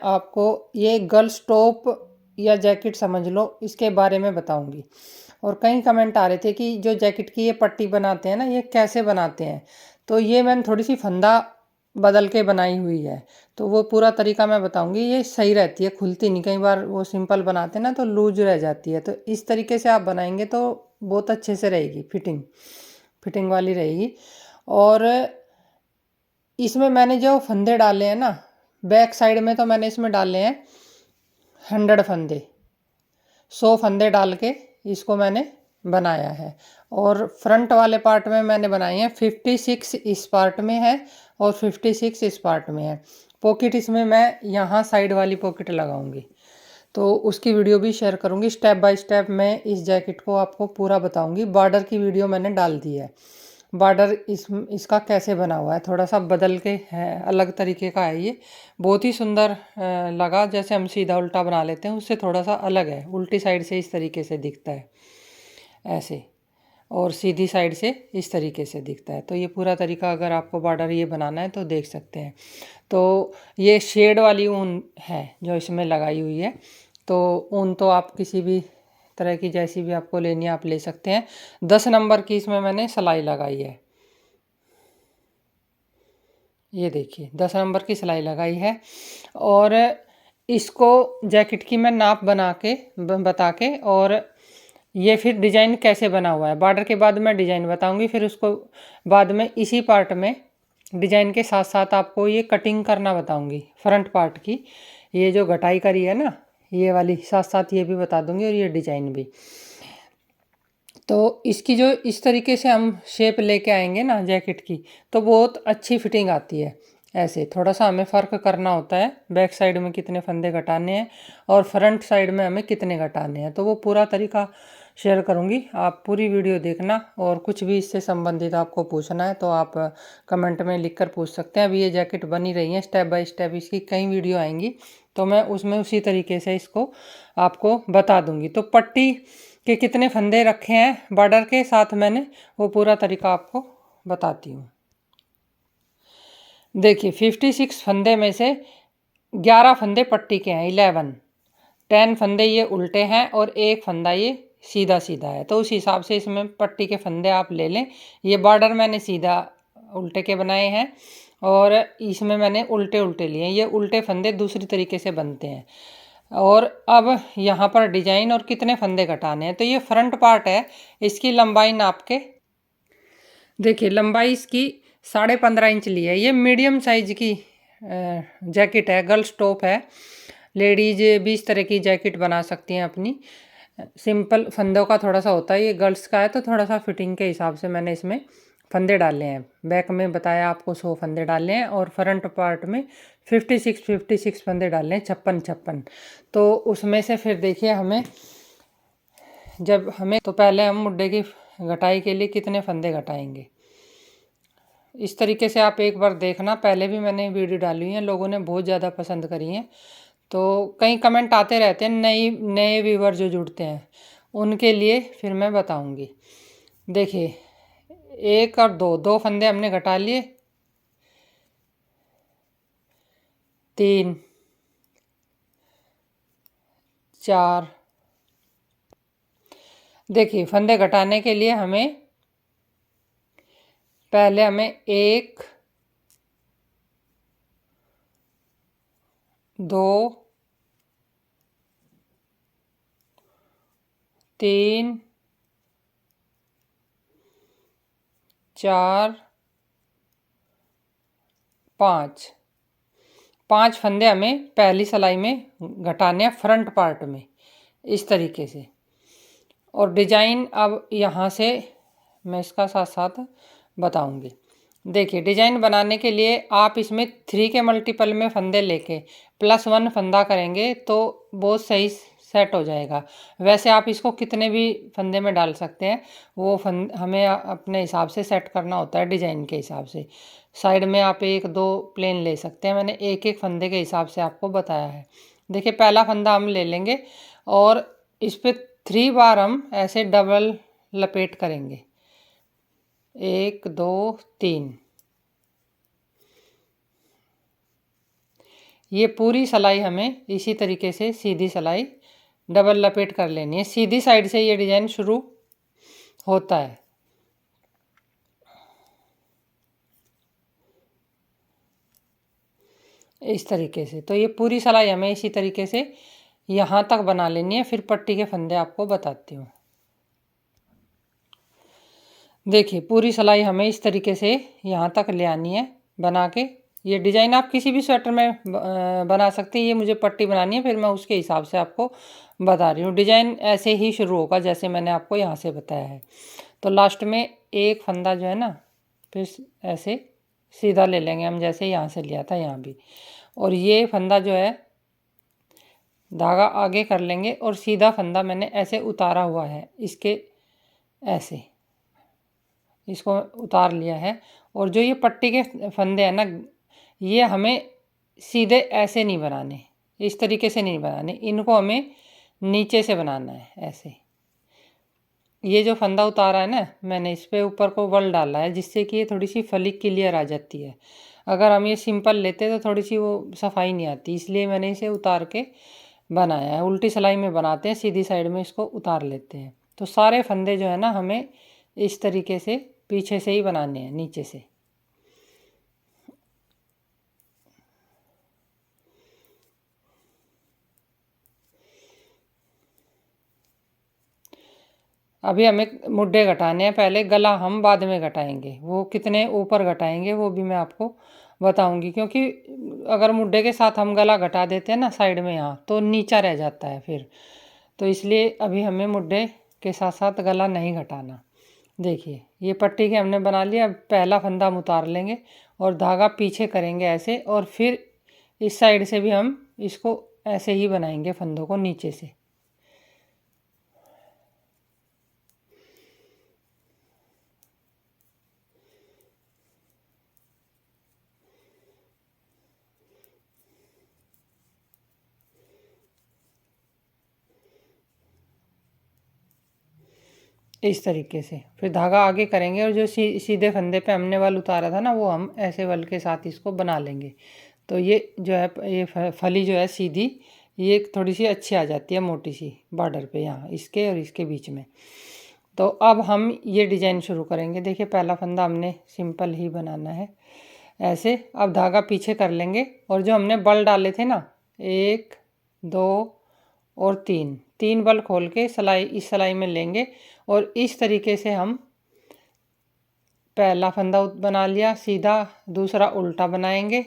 आपको ये girls top या जैकेट समझ लो, इसके बारे में बताऊंगी। और कई कमेंट आ रहे थे कि जो जैकेट की ये पट्टी बनाते हैं ना, ये कैसे बनाते हैं। तो ये मैंने थोड़ी सी फंदा बदल के बनाई हुई है, तो वो पूरा तरीका मैं बताऊंगी। ये सही रहती है, खुलती नहीं। कई बार वो सिंपल बनाते हैं ना तो लूज रह जाती है, तो इस तरीके से आप बनाएंगे तो बहुत अच्छे से रहेगी, फिटिंग फिटिंग वाली रहेगी। और इसमें मैंने जो फंदे डाले हैं ना, बैक साइड में तो मैंने इसमें डाले हैं 100 फंदे, 100 फंदे डाल के इसको मैंने बनाया है। और फ्रंट वाले पार्ट में मैंने बनाए हैं 56 इस पार्ट में है और 56 इस पार्ट में है। पॉकेट इसमें मैं यहाँ साइड वाली पॉकेट लगाऊंगी, तो उसकी वीडियो भी शेयर करूंगी। स्टेप बाय स्टेप मैं इस जैकेट को आपको पूरा बताऊंगी। बॉर्डर की वीडियो मैंने डाल दी है। बॉर्डर इसका कैसे बना हुआ है, थोड़ा सा बदल के है, अलग तरीके का है ये। बहुत ही सुंदर लगा। जैसे हम सीधा उल्टा बना लेते हैं उससे थोड़ा सा अलग है। उल्टी साइड से इस तरीके से दिखता है ऐसे, और सीधी साइड से इस तरीके से दिखता है। तो ये पूरा तरीका अगर आपको बॉर्डर ये बनाना है तो देख सकते हैं। तो ये शेड वाली ऊन है जो इसमें लगाई हुई है। तो ऊन तो आप किसी भी तरह की जैसी भी आपको लेनी है आप ले सकते हैं। 10 नंबर की इसमें मैंने सिलाई लगाई है, ये देखिए 10 नंबर की सिलाई लगाई है। और इसको जैकेट की मैं नाप बना के बता के, और ये फिर डिज़ाइन कैसे बना हुआ है बॉर्डर के बाद मैं डिज़ाइन बताऊंगी। फिर उसको बाद में इसी पार्ट में डिज़ाइन के साथ साथ आपको ये कटिंग करना बताऊंगी फ्रंट पार्ट की। ये जो घटाई करी है ना, ये वाली साथ साथ ये भी बता दूंगी, और ये डिज़ाइन भी। तो इसकी जो इस तरीके से हम शेप लेके आएंगे ना जैकेट की, तो बहुत अच्छी फिटिंग आती है। ऐसे थोड़ा सा हमें फ़र्क करना होता है, बैक साइड में कितने फंदे घटाने हैं और फ्रंट साइड में हमें कितने घटाने हैं। तो वो पूरा तरीका शेयर करूंगी, आप पूरी वीडियो देखना। और कुछ भी इससे संबंधित आपको पूछना है तो आप कमेंट में लिख कर पूछ सकते हैं। अभी ये जैकेट बनी रही है, स्टेप बाय स्टेप इसकी कई वीडियो आएंगी, तो मैं उसमें उसी तरीके से इसको आपको बता दूंगी। तो पट्टी के कितने फंदे रखे हैं बॉर्डर के साथ मैंने वो पूरा तरीका आपको बताती हूँ। देखिए 56 फंदे में से 11 फंदे पट्टी के हैं, 10 फंदे ये उल्टे हैं और एक फंदा ये सीधा सीधा है। तो उस हिसाब से इसमें पट्टी के फंदे आप ले लें। ये बॉर्डर मैंने सीधा उल्टे के बनाए हैं और इसमें मैंने उल्टे उल्टे लिए हैं। ये उल्टे फंदे दूसरी तरीके से बनते हैं। और अब यहाँ पर डिजाइन और कितने फंदे घटाने हैं। तो ये फ्रंट पार्ट है, इसकी लंबाई नाप के देखिए। लंबाई इसकी 15.5 इंच ली है। ये मीडियम साइज की जैकेट है, गर्ल्स टॉप है। लेडीज भी इस तरह की जैकेट बना सकती हैं अपनी। सिंपल फंदों का थोड़ा सा होता है, ये गर्ल्स का है तो थोड़ा सा फिटिंग के हिसाब से मैंने इसमें फंदे डाले हैं। बैक में बताया आपको 100 फंदे डालने हैं और फ्रंट पार्ट में 56 फंदे डालने हैं, 56। तो उसमें से फिर देखिए हमें जब हमें तो पहले हम मुड्ढे की घटाई के लिए कितने फंदे घटाएंगे। इस तरीके से आप एक बार देखना, पहले भी मैंने वीडियो डाली हुई है, लोगों ने बहुत ज़्यादा पसंद करी हैं। तो कई कमेंट आते रहते हैं, नए व्यूवर जो जुड़ते हैं उनके लिए फिर मैं बताऊंगी। देखिए 1 और 2 फंदे हमने घटा लिए, 3 4। देखिए फंदे घटाने के लिए हमें पहले 1 2 3 4 5 फंदे हमें पहली सिलाई में घटाने हैं फ्रंट पार्ट में, इस तरीके से। और डिजाइन अब यहाँ से मैं इसका साथ साथ बताऊंगी। देखिए डिजाइन बनाने के लिए आप इसमें 3 के मल्टीपल में फंदे लेके +1 फंदा करेंगे तो बहुत सही सेट हो जाएगा। वैसे आप इसको कितने भी फंदे में डाल सकते हैं, वो हमें अपने हिसाब से सेट करना होता है डिजाइन के हिसाब से। साइड में आप 1-2 प्लेन ले सकते हैं, मैंने एक एक फंदे के हिसाब से आपको बताया है। देखिए पहला फंदा हम ले लेंगे और इस पर 3 बार हम ऐसे डबल लपेट करेंगे, 1 2 3। ये पूरी सिलाई हमें इसी तरीके से सीधी सिलाई डबल लपेट कर लेनी है। सीधी साइड से ये डिजाइन शुरू होता है। इस तरीके से तो ये पूरी सिलाई हमें इसी तरीके से यहाँ तक बना लेनी है। फिर पट्टी के फंदे आपको बताती हूँ। देखिए पूरी सिलाई हमें इस तरीके से यहाँ तक ले आनी है बना के। ये डिज़ाइन आप किसी भी स्वेटर में बना सकते हैं। ये मुझे पट्टी बनानी है, फिर मैं उसके हिसाब से आपको बता रही हूँ। डिज़ाइन ऐसे ही शुरू होगा जैसे मैंने आपको यहाँ से बताया है। तो लास्ट में एक फंदा जो है ना, फिर ऐसे सीधा ले लेंगे हम, जैसे यहाँ से लिया था यहाँ भी। और ये फंदा जो है धागा आगे कर लेंगे और सीधा फंदा मैंने ऐसे उतारा हुआ है, इसके ऐसे इसको उतार लिया है। और जो ये पट्टी के फंदे हैं ना, ये हमें सीधे ऐसे नहीं बनाने, इस तरीके से नहीं बनाने, इनको हमें नीचे से बनाना है ऐसे। ये जो फंदा उतारा है ना मैंने, इस पे ऊपर को वल डाला है जिससे कि ये थोड़ी सी फली क्लियर आ जाती है। अगर हम ये सिंपल लेते तो थोड़ी सी वो सफाई नहीं आती, इसलिए मैंने इसे उतार के बनाया है। उल्टी सिलाई में बनाते हैं, सीधी साइड में इसको उतार लेते हैं। तो सारे फंदे जो है ना हमें इस तरीके से पीछे से ही बनाने हैं, नीचे से। अभी हमें मुड्ढे घटाने हैं पहले, गला हम बाद में घटाएंगे। वो कितने ऊपर घटाएंगे वो भी मैं आपको बताऊंगी, क्योंकि अगर मुड्ढे के साथ हम गला घटा देते हैं ना साइड में यहाँ, तो नीचा रह जाता है फिर। तो इसलिए अभी हमें मुड्ढे के साथ साथ गला नहीं घटाना। देखिए ये पट्टी के हमने बना लिया। अब पहला फंदा हम उतार लेंगे और धागा पीछे करेंगे ऐसे, और फिर इस साइड से भी हम इसको ऐसे ही बनाएंगे फंदों को नीचे से। इस तरीके से फिर धागा आगे करेंगे, और जो सीधे फंदे पे हमने वल उतारा था ना, वो हम ऐसे वल के साथ इसको बना लेंगे। तो ये जो है ये फली जो है सीधी, ये थोड़ी सी अच्छी आ जाती है, मोटी सी बॉर्डर पे यहाँ इसके और इसके बीच में। तो अब हम ये डिज़ाइन शुरू करेंगे। देखिए पहला फंदा हमने सिंपल ही बनाना है ऐसे। अब धागा पीछे कर लेंगे और जो हमने बल डाले थे ना, 1 2 और 3, 3 बल खोल के सिलाई इस सिलाई में लेंगे, और इस तरीके से हम पहला फंदा बना लिया सीधा, दूसरा उल्टा बनाएंगे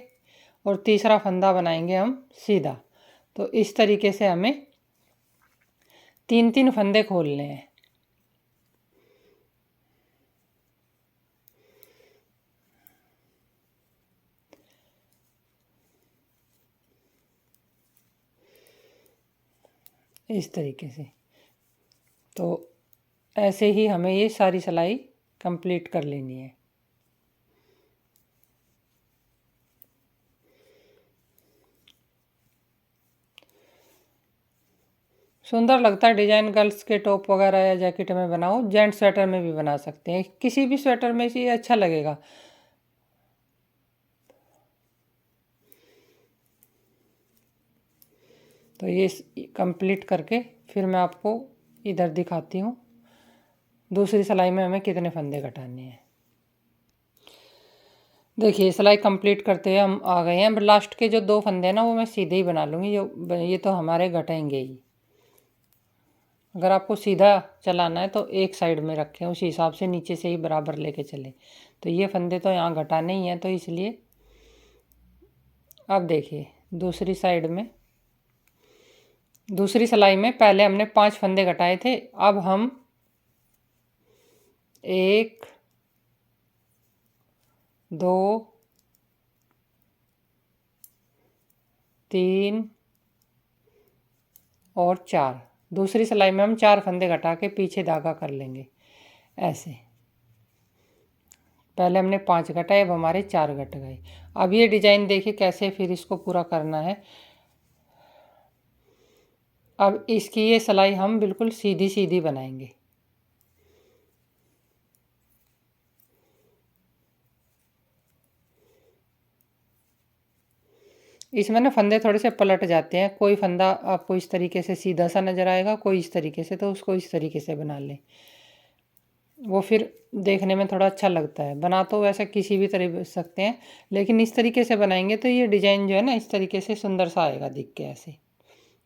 और तीसरा फंदा बनाएंगे हम सीधा। तो इस तरीके से हमें 3-3 फंदे खोलने हैं। इस तरीके से तो ऐसे ही हमें ये सारी सिलाई कंप्लीट कर लेनी है। सुंदर लगता है डिजाइन, गर्ल्स के टॉप वगैरह या जैकेट में बनाओ, जेंट्स स्वेटर में भी बना सकते हैं, किसी भी स्वेटर में से ये अच्छा लगेगा। तो ये कंप्लीट करके फिर मैं आपको इधर दिखाती हूँ दूसरी सिलाई में हमें कितने फंदे घटाने हैं। देखिए सिलाई कंप्लीट करते हुए हम आ गए हैं। लास्ट के जो 2 फंदे हैं ना, वो मैं सीधे ही बना लूँगी, जो ये तो हमारे घटेंगे ही। अगर आपको सीधा चलाना है तो एक साइड में रखें, उसी हिसाब से नीचे से ही बराबर लेके चलें। तो ये फंदे तो यहाँ घटाने ही हैं, तो इसलिए अब देखिए दूसरी साइड में, दूसरी सिलाई में पहले हमने 5 फंदे घटाए थे। अब हम 1 2 3 और 4, दूसरी सिलाई में हम 4 फंदे घटा के पीछे धागा कर लेंगे ऐसे। पहले हमने 5 घटाए, अब हमारे 4 घट गए। अब ये डिजाइन देखिए कैसे फिर इसको पूरा करना है। अब इसकी ये सिलाई हम बिल्कुल सीधी सीधी बनाएंगे। इसमें ना फंदे थोड़े से पलट जाते हैं, कोई फंदा आपको इस तरीके से सीधा सा नज़र आएगा, कोई इस तरीके से, तो उसको इस तरीके से बना लें, वो फिर देखने में थोड़ा अच्छा लगता है। बना तो वैसे किसी भी तरह सकते हैं, लेकिन इस तरीके से बनाएंगे तो ये डिज़ाइन जो है ना इस तरीके से सुंदर सा आएगा, दिख के ऐसे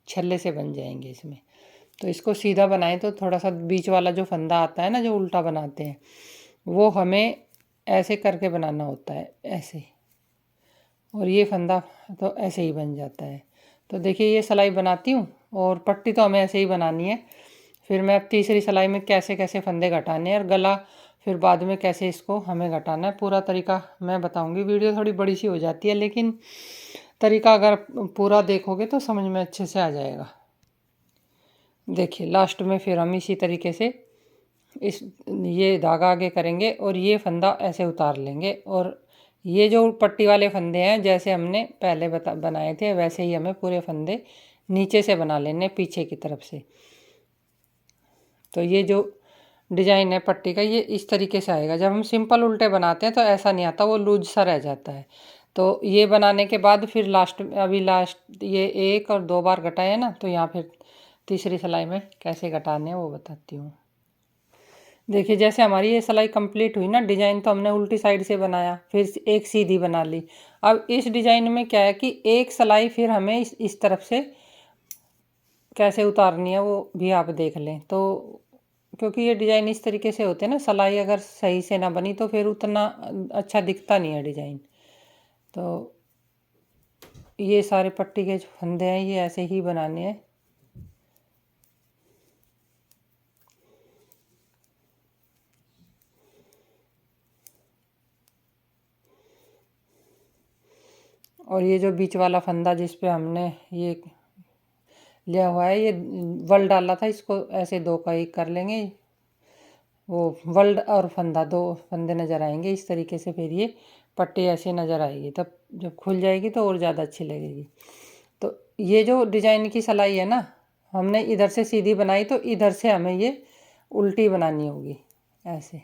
छल्ले से बन जाएंगे इसमें। तो इसको सीधा बनाएं तो थोड़ा सा बीच वाला जो फंदा आता है ना, जो उल्टा बनाते हैं, वो हमें ऐसे करके बनाना होता है, ऐसे, और ये फंदा तो ऐसे ही बन जाता है। तो देखिए ये सिलाई बनाती हूँ, और पट्टी तो हमें ऐसे ही बनानी है। फिर मैं अब तीसरी सिलाई में कैसे कैसे फंदे घटाने हैं, और गला फिर बाद में कैसे इसको हमें घटाना है, पूरा तरीका मैं बताऊंगी। वीडियो थोड़ी बड़ी सी हो जाती है, लेकिन तरीका अगर पूरा देखोगे तो समझ में अच्छे से आ जाएगा। देखिए लास्ट में फिर हम इसी तरीके से इस ये धागा आगे करेंगे और ये फंदा ऐसे उतार लेंगे, और ये जो पट्टी वाले फंदे हैं जैसे हमने पहले बनाए थे वैसे ही हमें पूरे फंदे नीचे से बना लेने, पीछे की तरफ से। तो ये जो डिज़ाइन है पट्टी का ये इस तरीके से आएगा। जब हम सिंपल उल्टे बनाते हैं तो ऐसा नहीं आता, वो लूज सा रह जाता है। तो ये बनाने के बाद फिर लास्ट में, अभी लास्ट ये 1 और 2 बार घटाए ना, तो यहाँ फिर तीसरी सिलाई में कैसे घटाने हैं वो बताती हूँ। देखिए जैसे हमारी ये सिलाई कंप्लीट हुई ना, डिज़ाइन तो हमने उल्टी साइड से बनाया, फिर एक सीधी बना ली। अब इस डिज़ाइन में क्या है कि एक सिलाई फिर हमें इस तरफ से कैसे उतारनी है वो भी आप देख लें। तो क्योंकि ये डिज़ाइन इस तरीके से होते हैं ना, सिलाई अगर सही से ना बनी तो फिर उतना अच्छा दिखता नहीं है डिज़ाइन। तो ये सारे पट्टी के जो फंदे हैं ये ऐसे ही बनाने हैं। और ये जो बीच वाला फंदा जिस पे हमने ये लिया हुआ है, ये वल डाला था, इसको ऐसे 2 का 1 कर लेंगे। वो वल्ड और फंदा 2 फंदे नज़र आएंगे इस तरीके से, फिर ये पट्टी ऐसे नज़र आएगी। तब जब खुल जाएगी तो और ज़्यादा अच्छी लगेगी। तो ये जो डिज़ाइन की सिलाई है ना, हमने इधर से सीधी बनाई तो इधर से हमें ये उल्टी बनानी होगी, ऐसे।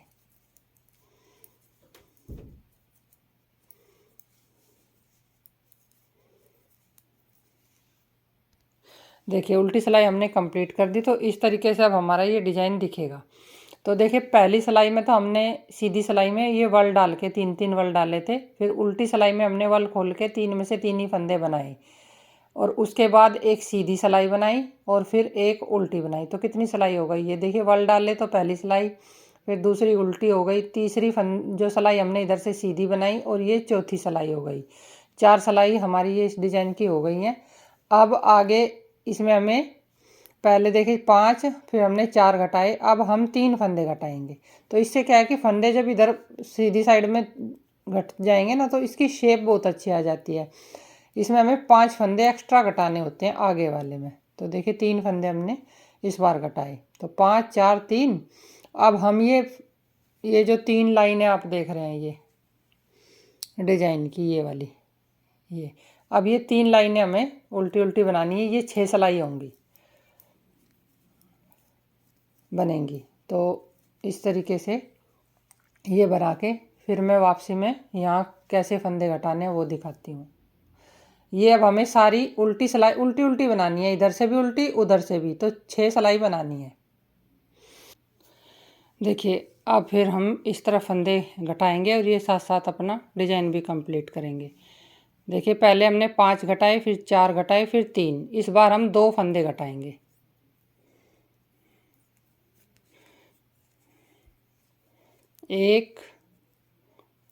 देखिए उल्टी सिलाई हमने कंप्लीट कर दी, तो इस तरीके से अब हमारा ये डिज़ाइन दिखेगा। तो देखिए पहली सिलाई में तो हमने सीधी सिलाई में ये वल डाल के 3-3 वल डाले थे, फिर उल्टी सिलाई में हमने वल खोल के 3 में से 3 ही फंदे बनाए, और उसके बाद एक सीधी सिलाई बनाई और फिर एक उल्टी बनाई। तो कितनी सिलाई हो गई, ये देखिए वल डाले तो पहली सिलाई, फिर दूसरी उल्टी हो गई, तीसरी जो सिलाई हमने इधर से सीधी बनाई, और ये चौथी सिलाई हो गई। 4 सिलाई हमारी ये इस डिज़ाइन की हो गई हैं। अब आगे इसमें हमें पहले देखिए 5, फिर हमने 4 घटाए, अब हम 3 फंदे घटाएंगे। तो इससे क्या है कि फंदे जब इधर सीधी साइड में घट जाएंगे ना, तो इसकी शेप बहुत अच्छी आ जाती है। इसमें हमें 5 फंदे एक्स्ट्रा घटाने होते हैं आगे वाले में। तो देखिए 3 फंदे हमने इस बार घटाए, तो 5 4 3। अब हम ये जो 3 लाइनें आप देख रहे हैं ये डिज़ाइन की, ये वाली, ये अब ये 3 लाइनें हमें उल्टी उल्टी बनानी है। ये 6 सिलाई होंगी, बनेंगी। तो इस तरीके से ये बना के फिर मैं वापसी में यहाँ कैसे फंदे घटाने हैं वो दिखाती हूँ। ये अब हमें सारी उल्टी सिलाई उल्टी उल्टी बनानी है, इधर से भी उल्टी उधर से भी, तो 6 सिलाई बनानी है। देखिए अब फिर हम इस तरह फंदे घटाएंगे और ये साथ साथ अपना डिज़ाइन भी कंप्लीट करेंगे। देखिए पहले हमने 5 घटाए, फिर 4 घटाए, फिर 3। इस बार हम 2 फंदे घटाएंगे, 1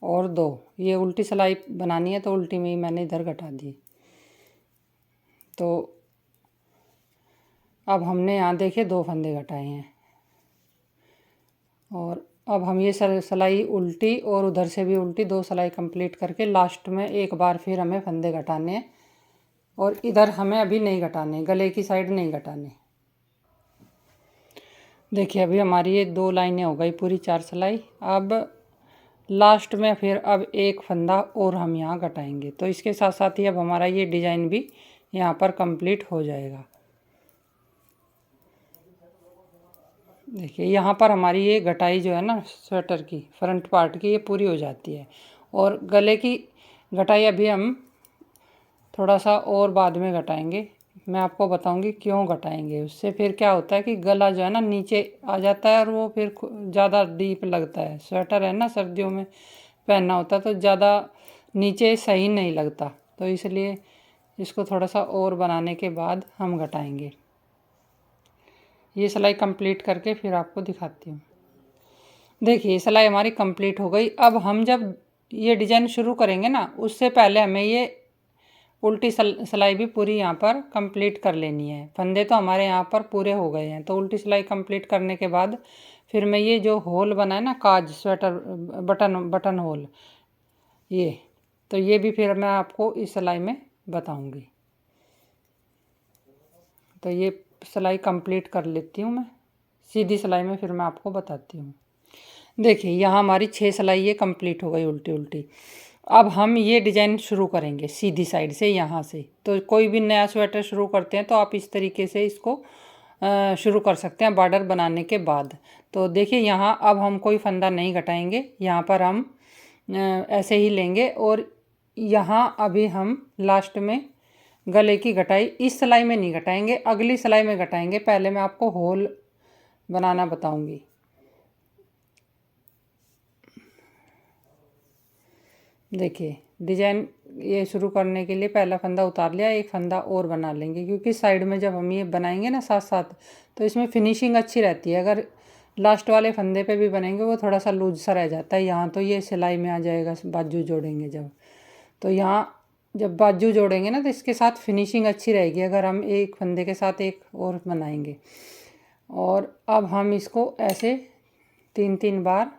और 2। ये उल्टी सिलाई बनानी है तो उल्टी में ही मैंने इधर घटा दी। तो अब हमने यहाँ देखिए 2 फंदे घटाए हैं, और अब हम ये सिलाई उल्टी और उधर से भी उल्टी 2 सिलाई कंप्लीट करके लास्ट में एक बार फिर हमें फंदे घटाने हैं, और इधर हमें अभी नहीं घटाने, गले की साइड नहीं घटाने। देखिए अभी हमारी ये 2 लाइनें हो गई पूरी 4 सिलाई। अब लास्ट में फिर अब एक फंदा और हम यहाँ घटाएंगे, तो इसके साथ साथ ही अब हमारा ये डिज़ाइन भी यहाँ पर कंप्लीट हो जाएगा। देखिए यहाँ पर हमारी ये घटाई जो है ना स्वेटर की फ्रंट पार्ट की, ये पूरी हो जाती है। और गले की घटाई अभी हम थोड़ा सा और बाद में घटाएंगे। मैं आपको बताऊंगी क्यों घटाएंगे। उससे फिर क्या होता है कि गला जो है ना नीचे आ जाता है और वो फिर ज़्यादा डीप लगता है। स्वेटर है ना, सर्दियों में पहनना होता है तो ज़्यादा नीचे सही नहीं लगता, तो इसलिए इसको थोड़ा सा और बनाने के बाद हम घटाएंगे। ये सिलाई कंप्लीट करके फिर आपको दिखाती हूँ। देखिए सिलाई हमारी कंप्लीट हो गई। अब हम जब ये डिज़ाइन शुरू करेंगे ना, उससे पहले हमें ये उल्टी सिलाई भी पूरी यहाँ पर कंप्लीट कर लेनी है। फंदे तो हमारे यहाँ पर पूरे हो गए हैं, तो उल्टी सिलाई कंप्लीट करने के बाद फिर मैं ये जो होल बना है ना, काज स्वेटर बटन होल, ये तो ये भी फिर मैं आपको इस सिलाई में बताऊंगी। तो ये सिलाई कंप्लीट कर लेती हूँ मैं, सीधी सिलाई में फिर मैं आपको बताती हूँ। देखिए यहाँ हमारी 6 सिलाई ये कंप्लीट हो गई उल्टी उल्टी। अब हम ये डिज़ाइन शुरू करेंगे सीधी साइड से, यहाँ से। तो कोई भी नया स्वेटर शुरू करते हैं तो आप इस तरीके से इसको शुरू कर सकते हैं बॉर्डर बनाने के बाद। तो देखिए यहाँ अब हम कोई फंदा नहीं घटाएंगे, यहाँ पर हम ऐसे ही लेंगे और यहाँ अभी हम लास्ट में गले की घटाई इस सिलाई में नहीं घटाएंगे, अगली सिलाई में घटाएंगे। पहले मैं आपको होल बनाना बताऊंगी। देखिए डिज़ाइन ये शुरू करने के लिए पहला फंदा उतार लिया, एक फंदा और बना लेंगे क्योंकि साइड में जब हम ये बनाएंगे ना साथ साथ तो इसमें फिनिशिंग अच्छी रहती है। अगर लास्ट वाले फंदे पे भी बनेंगे वो थोड़ा सा लूज सा रह जाता है। यहाँ तो ये सिलाई में आ जाएगा बाजू जोड़ेंगे जब, तो यहाँ जब बाजू जोड़ेंगे ना तो इसके साथ फिनिशिंग अच्छी रहेगी अगर हम एक फंदे के साथ एक और बनाएंगे। और अब हम इसको ऐसे 3-3 बार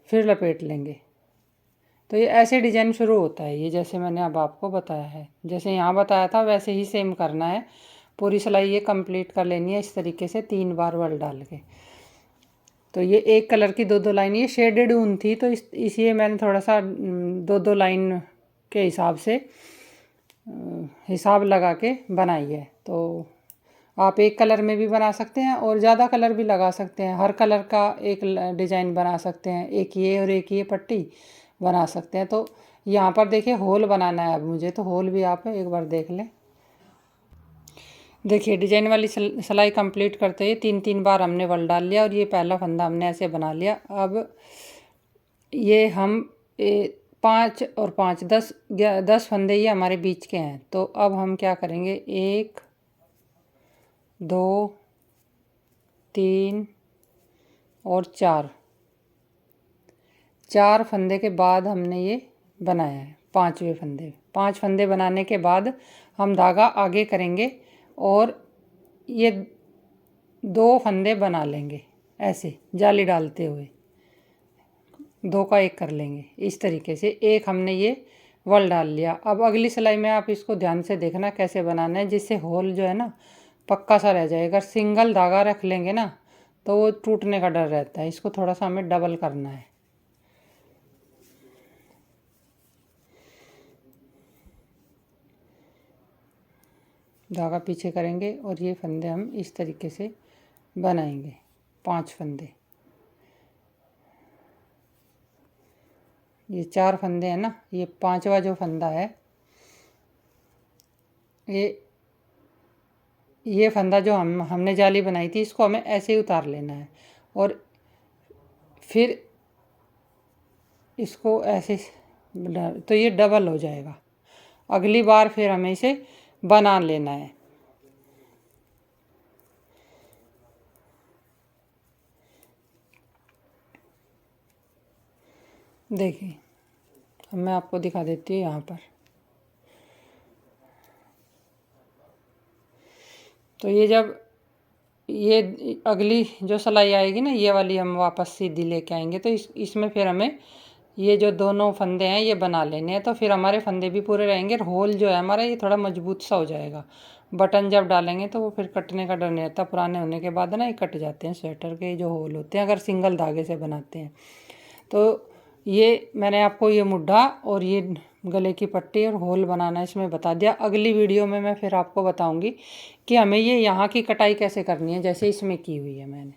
फिर लपेट लेंगे। तो ये ऐसे डिज़ाइन शुरू होता है ये, जैसे मैंने अब आपको बताया है, जैसे यहाँ बताया था वैसे ही सेम करना है। पूरी सिलाई ये कंप्लीट कर लेनी है इस तरीके से 3 बार वल डाल के। तो ये एक कलर की 2-2 लाइन, ये शेडेड ऊन थी तो इसलिए मैंने थोड़ा सा 2-2 लाइन के हिसाब से हिसाब लगा के बनाई है। तो आप एक कलर में भी बना सकते हैं और ज़्यादा कलर भी लगा सकते हैं। हर कलर का एक डिज़ाइन बना सकते हैं, एक ये और एक ये पट्टी बना सकते हैं। तो यहाँ पर देखिए होल बनाना है अब मुझे, तो होल भी आप एक बार देख लें। देखिए डिजाइन वाली सिलाई कंप्लीट करते ही 3-3 बार हमने वल डाल लिया और ये पहला फंदा हमने ऐसे बना लिया। अब ये हम 5 और 5 10 फंदे ये हमारे बीच के हैं। तो अब हम क्या करेंगे, 1 2 3 और 4 फंदे के बाद हमने ये बनाया है 5वें फंदे। 5 फंदे बनाने के बाद हम धागा आगे करेंगे और ये 2 फंदे बना लेंगे ऐसे जाली डालते हुए, 2 का 1 कर लेंगे इस तरीके से। एक हमने ये वल डाल लिया। अब अगली सिलाई में आप इसको ध्यान से देखना कैसे बनाना है, जिससे होल जो है ना पक्का सा रह जाए। अगर सिंगल धागा रख लेंगे ना तो वो टूटने का डर रहता है, इसको थोड़ा सा हमें डबल करना है। धागा पीछे करेंगे और ये फंदे हम इस तरीके से बनाएंगे 5 फंदे। ये 4 फंदे हैं ना, ये 5वां जो फंदा है ये फंदा जो हमने जाली बनाई थी इसको हमें ऐसे ही उतार लेना है और फिर इसको ऐसे तो ये डबल हो जाएगा। अगली बार फिर हमें इसे बना लेना है। देखिए अब मैं आपको दिखा देती हूँ यहाँ पर। तो ये जब ये अगली जो सिलाई आएगी ना ये वाली हम वापस सीधी लेके आएंगे तो इसमें फिर हमें ये जो दोनों फंदे हैं ये बना लेने हैं। तो फिर हमारे फंदे भी पूरे रहेंगे और होल जो है हमारा ये थोड़ा मजबूत सा हो जाएगा। बटन जब डालेंगे तो वो फिर कटने का डर नहीं रहता। पुराने होने के बाद ना ये कट जाते हैं स्वेटर के जो होल होते हैं अगर सिंगल धागे से बनाते हैं। तो ये मैंने आपको ये मुड्ढा और ये गले की पट्टी और होल बनाना इसमें बता दिया। अगली वीडियो में मैं फिर आपको बताऊंगी कि हमें ये यहाँ की कटाई कैसे करनी है, जैसे इसमें की हुई है मैंने,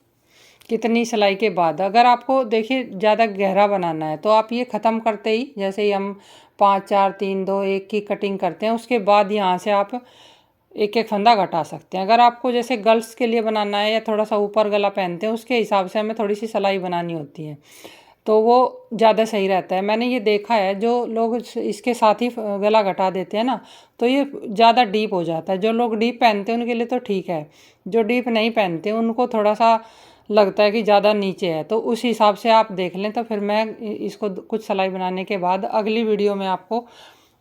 कितनी सिलाई के बाद। अगर आपको देखिए ज़्यादा गहरा बनाना है तो आप ये ख़त्म करते ही, जैसे ही हम 5 4 3 2 1 की कटिंग करते हैं, उसके बाद यहाँ से आप एक एक फंदा घटा सकते हैं। अगर आपको जैसे गर्ल्स के लिए बनाना है या थोड़ा सा ऊपर गला पहनते हैं उसके हिसाब से हमें थोड़ी सी सिलाई बनानी होती है, तो वो ज़्यादा सही रहता है। मैंने ये देखा है जो लोग इसके साथ ही गला घटा देते हैं ना, तो ये ज़्यादा डीप हो जाता है। जो लोग डीप पहनते हैं उनके लिए तो ठीक है, जो डीप नहीं पहनते उनको थोड़ा सा लगता है कि ज़्यादा नीचे है, तो उस हिसाब से आप देख लें। तो फिर मैं इसको कुछ सिलाई बनाने के बाद अगली वीडियो में आपको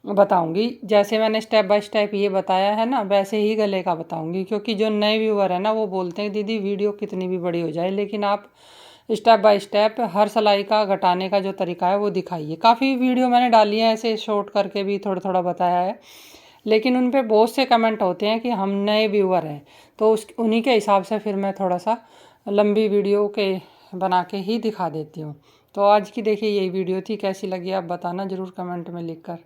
बताऊंगी। जैसे मैंने स्टेप बाय स्टेप ये बताया है ना, वैसे ही गले का बताऊंगी, क्योंकि जो नए व्यूअर है ना वो बोलते हैं दीदी वीडियो कितनी भी बड़ी हो जाए लेकिन आप स्टेप बाय स्टेप हर सिलाई का घटाने का जो तरीका है वो दिखाइए। काफ़ी वीडियो मैंने डाली है ऐसे शॉर्ट करके भी थोड़ा थोड़ा बताया है, लेकिन उन पे बहुत से कमेंट होते हैं कि हम नए व्यूअर हैं, तो उन्हीं के हिसाब से फिर मैं थोड़ा सा लंबी वीडियो के बना के ही दिखा देती हूँ। तो आज की देखिए यही वीडियो थी, कैसी लगी आप बताना ज़रूर कमेंट में लिखकर।